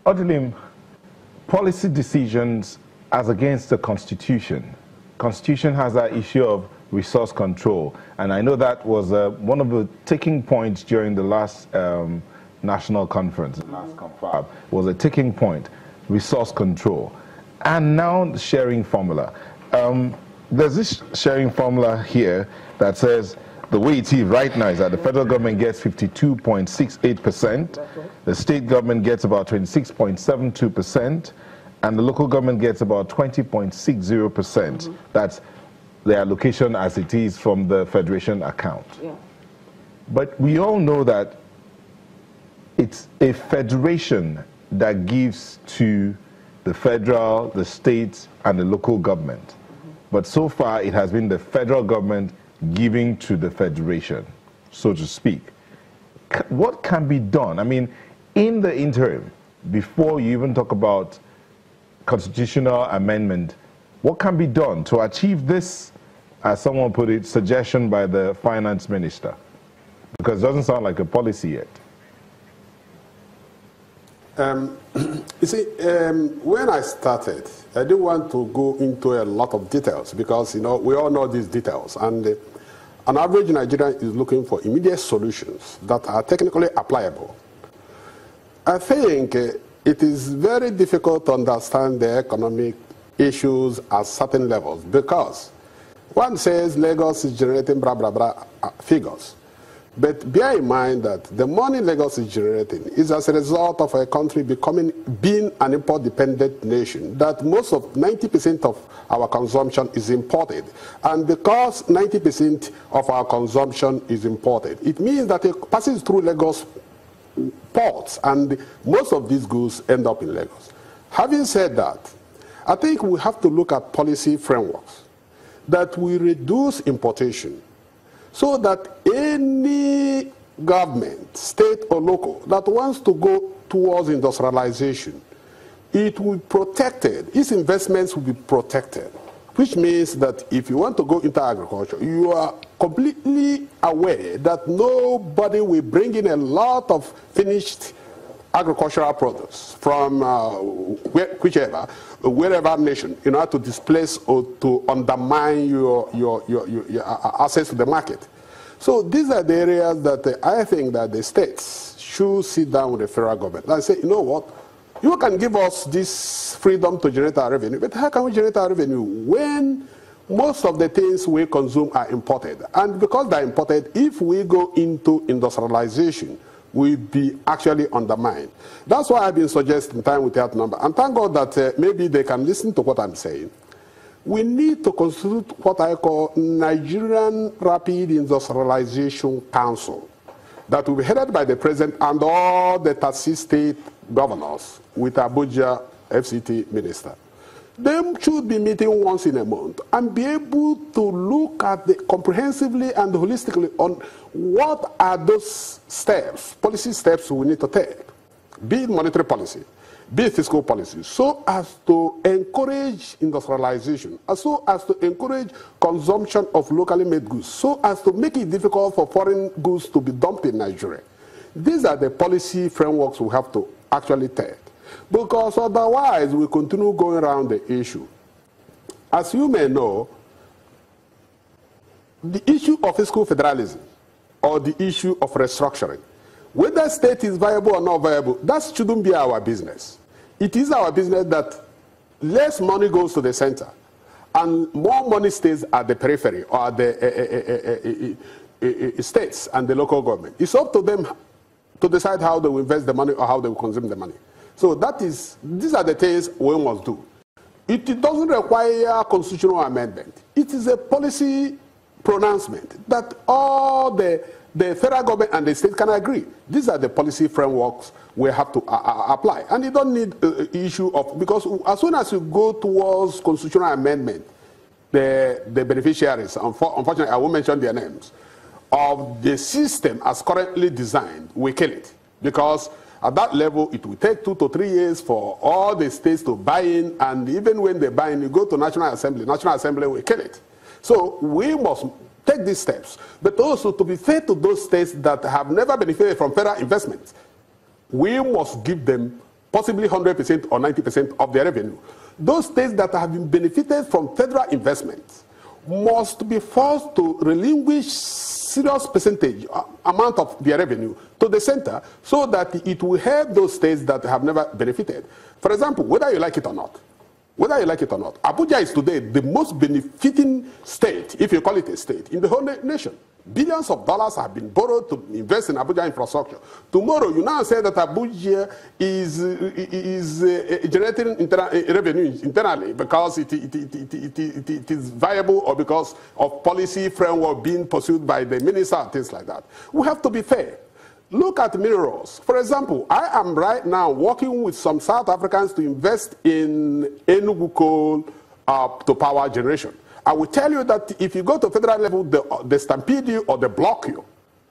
Odulim, policy decisions as against the Constitution. Constitution has that issue of resource control, and I know that was one of the ticking points during the last national conference, last confab, was a ticking point, resource control. And now the sharing formula. There's this sharing formula here that says the way it is right now is that the federal government gets 52.68%, the state government gets about 26.72%, and the local government gets about 20.60%. That's the allocation as it is from the federation account. But we all know that it's a federation that gives to the federal, the state, and the local government. But so far, it has been the federal government giving to the federation, so to speak. What can be done? I mean, in the interim, before you even talk about constitutional amendment, what can be done to achieve this, as someone put it, suggestion by the finance minister? Because it doesn't sound like a policy yet. You see, when I started, I didn't want to go into a lot of details because, you know, we all know these details. And an average Nigerian is looking for immediate solutions that are technically applicable. I think it is very difficult to understand the economic issues at certain levels because one says Lagos is generating blah, blah, blah figures. But bear in mind that the money Lagos is generating is as a result of a country being an import-dependent nation, that most of 90% of our consumption is imported. And because 90% of our consumption is imported, it means that it passes through Lagos ports, and most of these goods end up in Lagos. Having said that, I think we have to look at policy frameworks that will reduce importation, so that any government, state or local, that wants to go towards industrialization, it will be protected. Its investments will be protected, which means that if you want to go into agriculture, you are completely aware that nobody will bring in a lot of finished agricultural products from wherever nation in order to displace or to undermine your access to the market. So these are the areas that I think that the states should sit down with the federal government and say, you know what, you can give us this freedom to generate our revenue, but how can we generate our revenue when most of the things we consume are imported? And because they're imported, if we go into industrialization, will be actually undermined. That's why I've been suggesting time without number. And thank God that maybe they can listen to what I'm saying. We need to constitute what I call Nigerian Rapid Industrialization Council that will be headed by the president and all the 36 state governors with Abuja FCT minister. They should be meeting once in a month and be able to look at the comprehensively and holistically on what are those steps, policy steps we need to take, be it monetary policy, be it fiscal policy, so as to encourage industrialization, so as to encourage consumption of locally made goods, so as to make it difficult for foreign goods to be dumped in Nigeria. These are the policy frameworks we have to actually take. Because otherwise, we continue going around the issue. As you may know, the issue of fiscal federalism or the issue of restructuring, whether state is viable or not viable, that shouldn't be our business. It is our business that less money goes to the center and more money stays at the periphery or at the states and the local government. It's up to them to decide how they will invest the money or how they will consume the money. So these are the things we must do. It doesn't require constitutional amendment. It is a policy pronouncement that all the federal government and the state can agree. These are the policy frameworks we have to apply. And you don't need issue of, because as soon as you go towards constitutional amendment, the beneficiaries, unfortunately I won't mention their names, of the system as currently designed, we kill it. Because at that level, it will take 2 to 3 years for all the states to buy in, and even when they buy in, you go to National Assembly will kill it. So we must take these steps, but also to be fair to those states that have never benefited from federal investment, we must give them possibly 100% or 90% of their revenue. Those states that have been benefited from federal investments must be forced to relinquish serious percentage amount of their revenue to the center so that it will help those states that have never benefited. For example, whether you like it or not, Abuja is today the most benefiting state, if you call it a state, in the whole nation. Billions of dollars have been borrowed to invest in Abuja infrastructure. Tomorrow, you now say that Abuja is generating revenue internally because it is viable or because of policy framework being pursued by the minister and things like that. We have to be fair. Look at minerals. For example, I am right now working with some South Africans to invest in Enugu coal to power generation. I will tell you that if you go to federal level, they stampede you or they block you.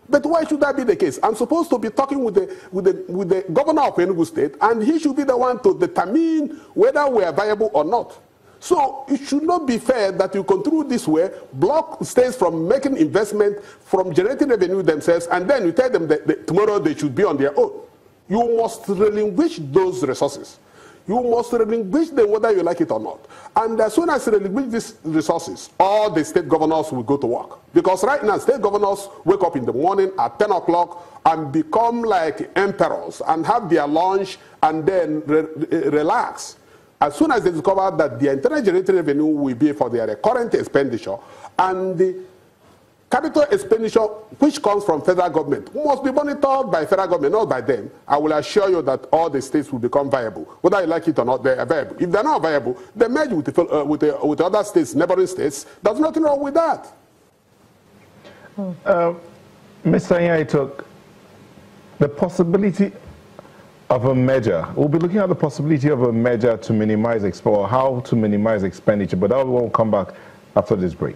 But why should that be the case? I'm supposed to be talking with the governor of Enugu State, and he should be the one to determine whether we are viable or not. So it should not be fair that you continue this way, block states from making investment, from generating revenue themselves, and then you tell them that tomorrow they should be on their own. You must relinquish those resources. You must relinquish them whether you like it or not. And as soon as you relinquish these resources, all the state governors will go to work. Because right now, state governors wake up in the morning at 10 o'clock and become like emperors and have their lunch and then relax. As soon as they discover that the internal generated revenue will be for their current expenditure and the capital expenditure which comes from federal government must be monitored by federal government, not by them, I will assure you that all the states will become viable. Whether you like it or not, they are viable. If they're not viable, they merge with the other states, neighboring states. There's nothing wrong with that. Mr. Nyaitok, the possibility of a measure, we'll be looking at the possibility of a measure to minimize or how to minimize expenditure, but that will come back after this break.